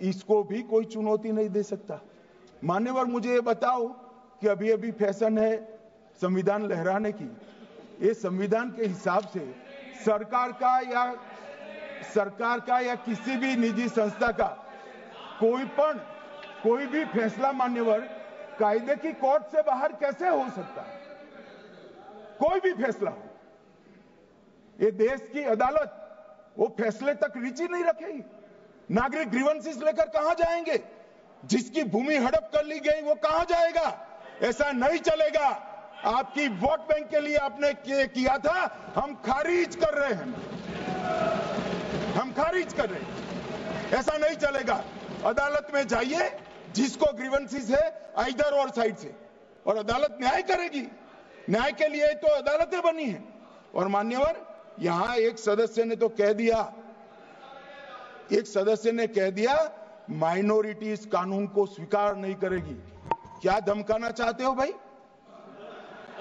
इसको भी कोई चुनौती नहीं दे सकता। मान्यवर, मुझे ये बताओ कि अभी अभी फैशन है संविधान लहराने की, ये संविधान के हिसाब से सरकार का या किसी भी निजी संस्था का कोई भी फैसला मान्यवर कायदे की कोर्ट से बाहर कैसे हो सकता है? कोई भी फैसला हो, ये देश की अदालत वो फैसले तक रुचि नहीं रखेगी। नागरिक ग्रीवेंसेस लेकर कहां जाएंगे? जिसकी भूमि हड़प कर ली गई वो कहां जाएगा? ऐसा नहीं चलेगा। आपकी वोट बैंक के लिए आपने किया था, हम खारिज कर रहे हैं, ऐसा नहीं चलेगा। अदालत में जाइए, जिसको ग्रीवेंसेस है इधर और साइड से, और अदालत न्याय करेगी। न्याय के लिए तो अदालतें बनी हैं। और मान्यवर, यहां एक सदस्य ने कह दिया माइनॉरिटी इस कानून को स्वीकार नहीं करेगी। क्या धमकाना चाहते हो भाई?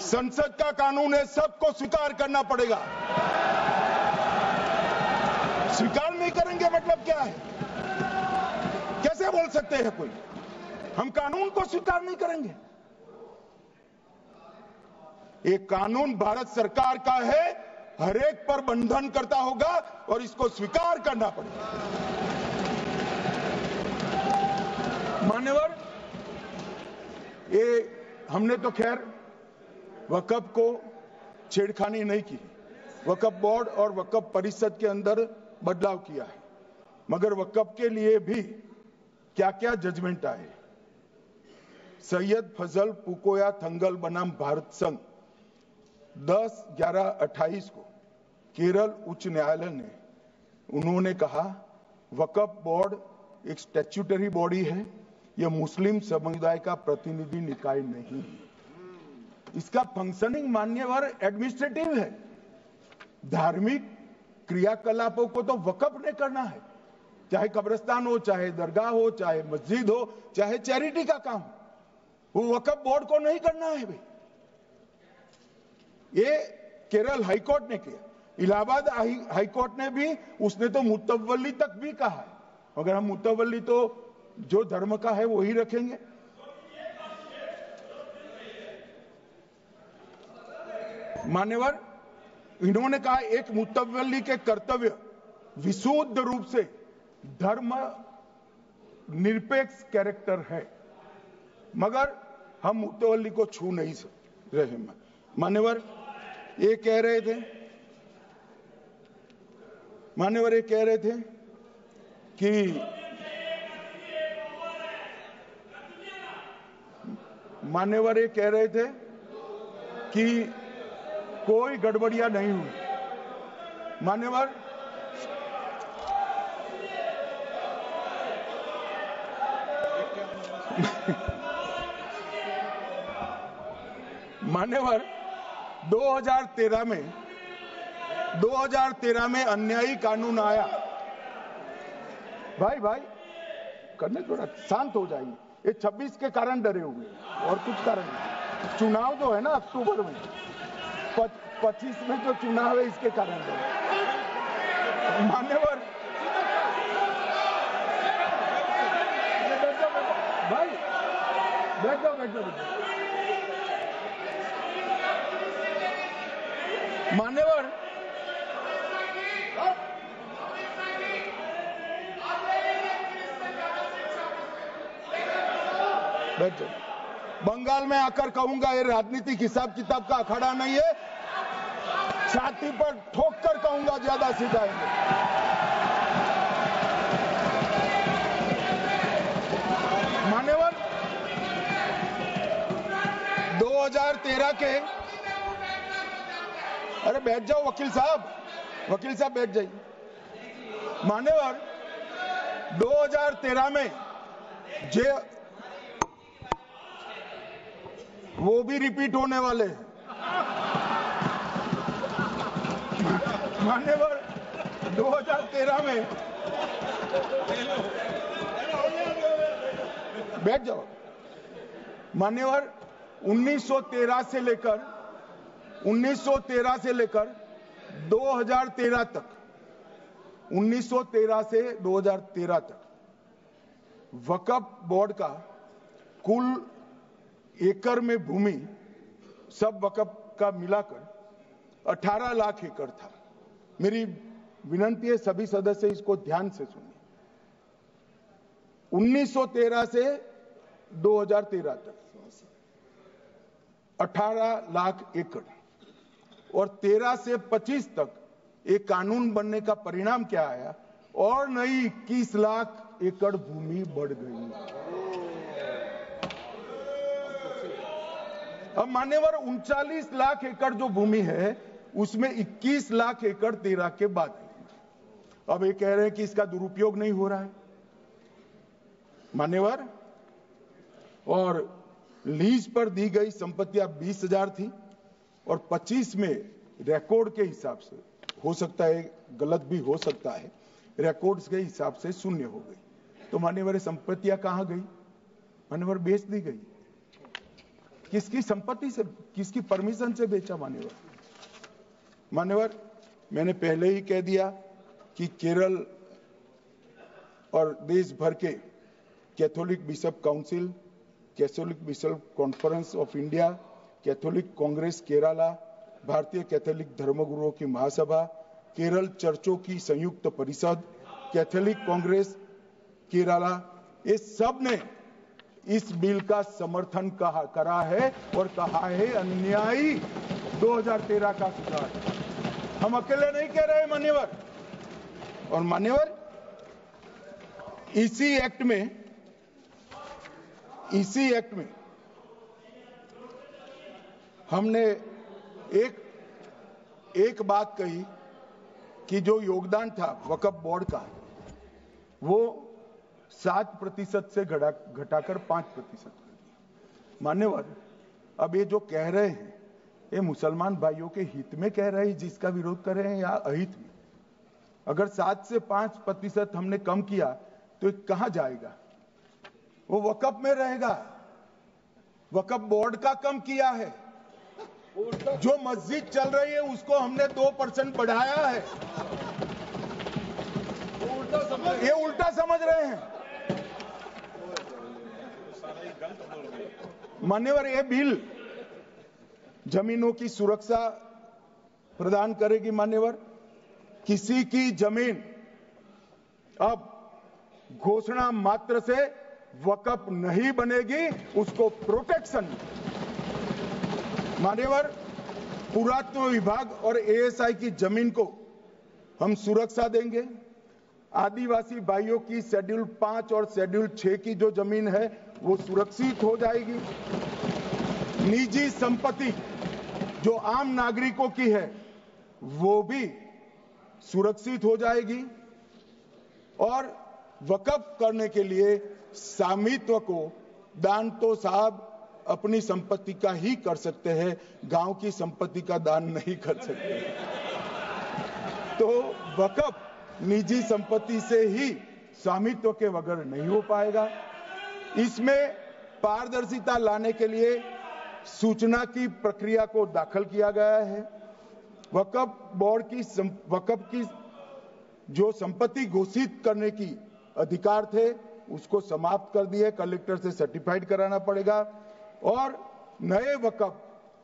संसद का कानून है, सबको स्वीकार करना पड़ेगा। स्वीकार नहीं करेंगे मतलब क्या है? कैसे बोल सकते हैं कोई? हम कानून को स्वीकार नहीं करेंगे। ये कानून भारत सरकार का है, हर एक पर बंधन करता होगा और इसको स्वीकार करना पड़ेगा। मान्यवर, ये हमने तो खैर वक्फ को छेड़खानी नहीं की। वक्फ बोर्ड और वक्फ परिषद के अंदर बदलाव किया है, मगर वक्फ के लिए भी क्या क्या जजमेंट आए। सैयद फजल पुकोया थंगल बनाम भारत संघ 10/11/28 को केरल उच्च न्यायालय ने उन्होंने कहा वक्फ बोर्ड एक स्टैट्यूटरी बॉडी है, यह मुस्लिम समुदाय का प्रतिनिधि निकाय नहीं है। इसका फंक्शनिंग मान्यवर एडमिनिस्ट्रेटिव है। धार्मिक क्रियाकलापों को तो वक्फ ने करना है, चाहे कब्रिस्तान हो, चाहे दरगाह हो, चाहे मस्जिद हो, चाहे चैरिटी का काम, वो वक्फ बोर्ड को नहीं करना है भाई। ये केरल हाईकोर्ट ने किया, इलाहाबाद हाईकोर्ट ने भी, उसने तो मुतवल्ली तक भी कहा है। अगर हम मुतवल्ली तो जो धर्म का है वही रखेंगे। मान्यवर, इन्होंने कहा एक मुतवल्ली के कर्तव्य विशुद्ध रूप से धर्म निरपेक्ष कैरेक्टर है, मगर हम मुतवल्ली को छू नहीं रहे। मान्यवर, ये कह रहे थे कि मान्यवर ये कह रहे थे कि कोई गड़बड़ियां नहीं हुई। मान्यवर, मान्यवर 2013 में अन्यायी कानून आया। भाई करने, थोड़ा शांत हो जाइए। ये 26 के कारण डरे हुए और कुछ कारण नहीं। चुनाव जो है ना अक्टूबर में, 25 में जो चुनाव है इसके कारण डरे। मान्यवर, भाई बैठ जाओ। मान्यवर, बैठ जाओ। बंगाल में आकर कहूंगा ये राजनीतिक हिसाब किताब का अखाड़ा नहीं है, छाती पर ठोक कर कहूंगा ज्यादा सिखाएंगे। मान्यवर, 2013 के, अरे बैठ जाओ वकील साहब बैठ जाइए। मान्यवर, 2013 में वो भी रिपीट होने वाले हैं। मान्यवर, 2013 में बैठ जाओ। मान्यवर, 1913 से लेकर 2013 तक 1913 से 2013 तक वक्फ बोर्ड का कुल एकड़ में भूमि सब वक्फ का मिलाकर 18 लाख एकड़ था। मेरी विनंती है सभी सदस्य इसको ध्यान से सुनिए। 1913 से 2013 तक 18 लाख एकड़ और 13 से 25 तक एक कानून बनने का परिणाम क्या आया और नई 21 लाख एकड़ भूमि बढ़ गई। अब मान्यवर 39 लाख एकड़ जो भूमि है उसमें 21 लाख एकड़ 13 के बाद है। अब ये कह रहे हैं कि इसका दुरुपयोग नहीं हो रहा है मान्यवर। और लीज पर दी गई संपत्तियां 20,000 थी और 25 में रिकॉर्ड के हिसाब से, हो सकता है गलत भी हो सकता है, रिकॉर्ड्स के हिसाब से शून्य हो गई। तो मान्यवर संपत्तियां कहां गई? मान्यवर बेच दी गई। किसकी संपत्ति से, किसकी परमिशन से बेचा मान्यवर? मान्यवर मैंने पहले ही कह दिया कि केरल और देश भर के Catholic bishop council, Catholic bishop conference of India, Catholic Congress Kerala, भारतीय कैथोलिक धर्मगुरुओं की महासभा, केरल चर्चों की संयुक्त परिषद, कैथोलिक कांग्रेस केरला, ये सब ने इस बिल का समर्थन करा है और कहा है अन्यायी 2013 का सुधार। हम अकेले नहीं कह रहे मान्यवर। और मान्यवर इसी एक्ट में हमने एक बात कही कि जो योगदान था वक्फ बोर्ड का वो 7% से घटाकर 5% कर दिया। मान्यवर अब ये जो कह रहे हैं ये मुसलमान भाइयों के हित में कह रहे हैं जिसका विरोध कर रहे हैं या अहित में? अगर 7 से 5% हमने कम किया तो कहां जाएगा? वो वक्फ में रहेगा। वक्फ बोर्ड का कम किया है। जो मस्जिद चल रही है उसको हमने 2% बढ़ाया है। ये उल्टा समझ रहे हैं मान्यवर। ये बिल जमीनों की सुरक्षा प्रदान करेगी मान्यवर। किसी की जमीन अब घोषणा मात्र से वक्फ नहीं बनेगी, उसको प्रोटेक्शन मान्यवर। पुरातत्व विभाग और एएसआई की जमीन को हम सुरक्षा देंगे। आदिवासी भाइयों की शेड्यूल 5 और शेड्यूल 6 की जो जमीन है वो सुरक्षित हो जाएगी। निजी संपत्ति जो आम नागरिकों की है वो भी सुरक्षित हो जाएगी। और वक्फ करने के लिए स्वामित्व को दान तो साहब अपनी संपत्ति का ही कर सकते हैं, गांव की संपत्ति का दान नहीं कर सकते। तो वक्फ निजी संपत्ति से ही स्वामित्व के बगैर नहीं हो पाएगा। इसमें पारदर्शिता लाने के लिए सूचना की प्रक्रिया को दाखिल किया गया है। वक्फ बोर्ड की वक्फ की जो संपत्ति घोषित करने की अधिकार थे उसको समाप्त कर दिए। कलेक्टर से सर्टिफाइड कराना पड़ेगा और नए वक्फ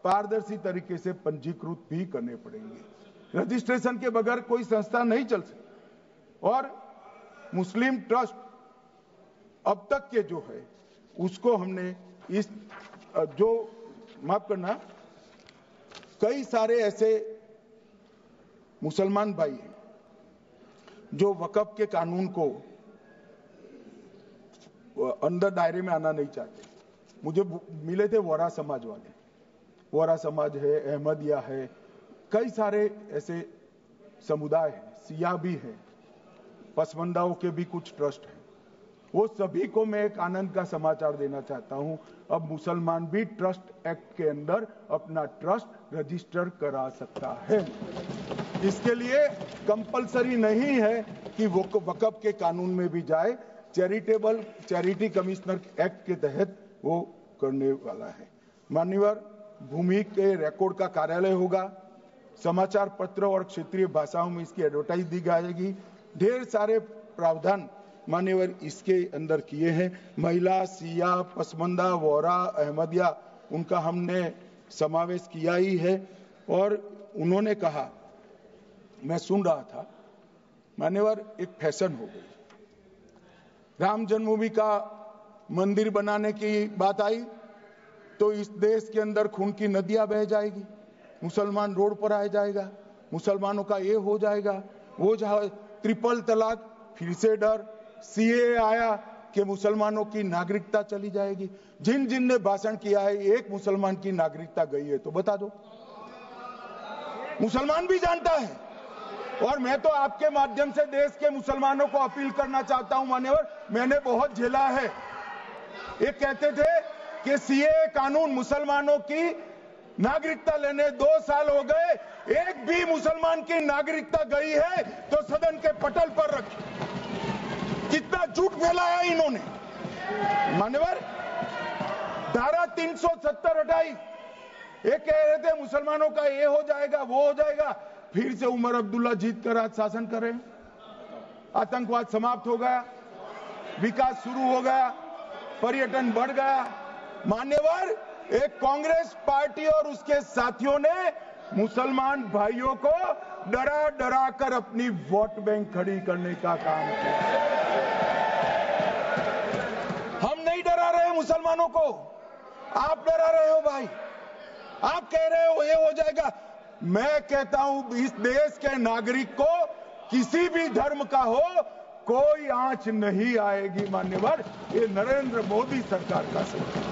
पारदर्शी तरीके से पंजीकृत भी करने पड़ेंगे। रजिस्ट्रेशन के बगैर कोई संस्था नहीं चल सकती। और मुस्लिम ट्रस्ट अब तक के जो है उसको हमने इस जो माफ करना, कई सारे ऐसे मुसलमान भाई हैं जो वक्फ के कानून को अंदर दायरे में आना नहीं चाहते। मुझे मिले थे वोरा समाज वाले, वोरा समाज है, अहमदिया है, कई सारे ऐसे समुदाय हैं, सिया भी है, पसमंदाओं के भी कुछ ट्रस्ट हैं। वो सभी को मैं एक आनंद का समाचार देना चाहता हूं, अब मुसलमान भी ट्रस्ट एक्ट के अंदर अपना ट्रस्ट रजिस्टर करा सकता है। इसके लिए कंपलसरी नहीं है कि वो वक्फ के कानून में भी जाए, चैरिटी कमिश्नर एक्ट के तहत वो करने वाला है। मान्यवर भूमि के रिकॉर्ड का कार्यालय होगा, समाचार पत्र और क्षेत्रीय भाषाओं में इसकी एडवर्टाइज दी जाएगी। ढेर सारे प्रावधान मान्यवर इसके अंदर किए हैं। महिला, सिया, पसमंदा, वोरा, अहमदिया, उनका हमने समावेश किया ही है। और उन्होंने कहा, मैं सुन रहा था, मान्यवर एक फैशन हो गई, राम जन्मभूमि का मंदिर बनाने की बात आई तो इस देश के अंदर खून की नदियां बह जाएगी, मुसलमान रोड पर आ जाएगा, मुसलमानों का ये हो जाएगा, वो ट्रिपल तलाक, फिर से डर, सीए आया कि मुसलमानों की नागरिकता चली जाएगी। जिन जिन ने भाषण किया है, एक मुसलमान की नागरिकता गई है तो बता दो। मुसलमान भी जानता है। और मैं तो आपके माध्यम से देश के मुसलमानों को अपील करना चाहता हूं, मान्यवर, मैंने बहुत झेला है। ये कहते थे कि सीए कानून मुसलमानों की नागरिकता लेने 2 साल हो गए, एक भी मुसलमान की नागरिकता गई है तो सदन के पटल पर रखी। कितना झूठ फैलाया इन्होंने। मान्यवर, धारा 370 हटाई, ये कह रहे थे मुसलमानों का ये हो जाएगा, वो हो जाएगा, फिर से उमर अब्दुल्ला जीत कर आज शासन कर रहे हैं। आतंकवाद समाप्त हो गया, विकास शुरू हो गया, पर्यटन बढ़ गया। मान्यवर, एक कांग्रेस पार्टी और उसके साथियों ने मुसलमान भाइयों को डरा डरा कर अपनी वोट बैंक खड़ी करने का काम किया। हम नहीं डरा रहे मुसलमानों को, आप डरा रहे हो भाई। आप कह रहे हो ये हो जाएगा। मैं कहता हूं इस देश के नागरिक को किसी भी धर्म का हो कोई आंच नहीं आएगी। मान्यवर, ये नरेंद्र मोदी सरकार का सरकार।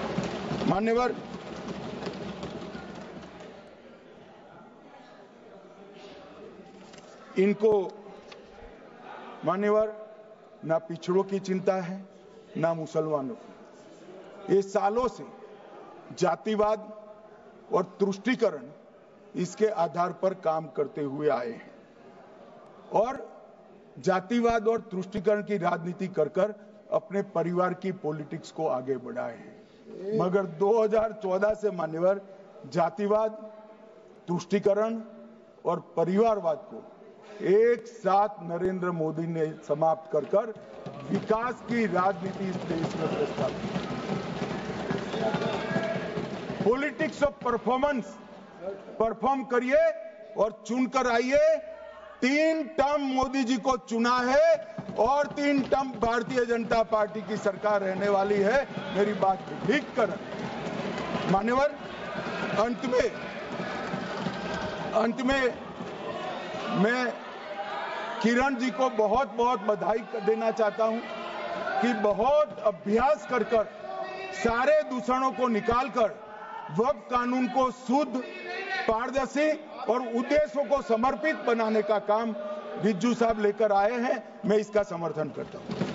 मान्यवर, इनको मान्यवर ना पिछड़ों की चिंता है ना मुसलमानों की। ये सालों से जातिवाद और तुष्टीकरण इसके आधार पर काम करते हुए आए हैं और जातिवाद और तुष्टीकरण की राजनीति कर कर अपने परिवार की पॉलिटिक्स को आगे बढ़ाए हैं। मगर 2014 से मान्यवर जातिवाद, तुष्टीकरण और परिवारवाद को एक साथ नरेंद्र मोदी ने समाप्त कर कर विकास की राजनीति इस देश में प्रस्तावित की। पॉलिटिक्स ऑफ परफॉर्मेंस, परफॉर्म करिए और चुनकर आइए। 3 टर्म मोदी जी को चुना है और 3 टर्म भारतीय जनता पार्टी की सरकार रहने वाली है। मेरी बात ठीक कर। मान्यवर, अंत में मैं किरण जी को बहुत बहुत बधाई देना चाहता हूं कि बहुत अभ्यास कर कर सारे दूषणों को निकालकर वक्फ कानून को शुद्ध, पारदर्शी और उद्देश्यों को समर्पित बनाने का काम रिज्जू साहब लेकर आए हैं। मैं इसका समर्थन करता हूं।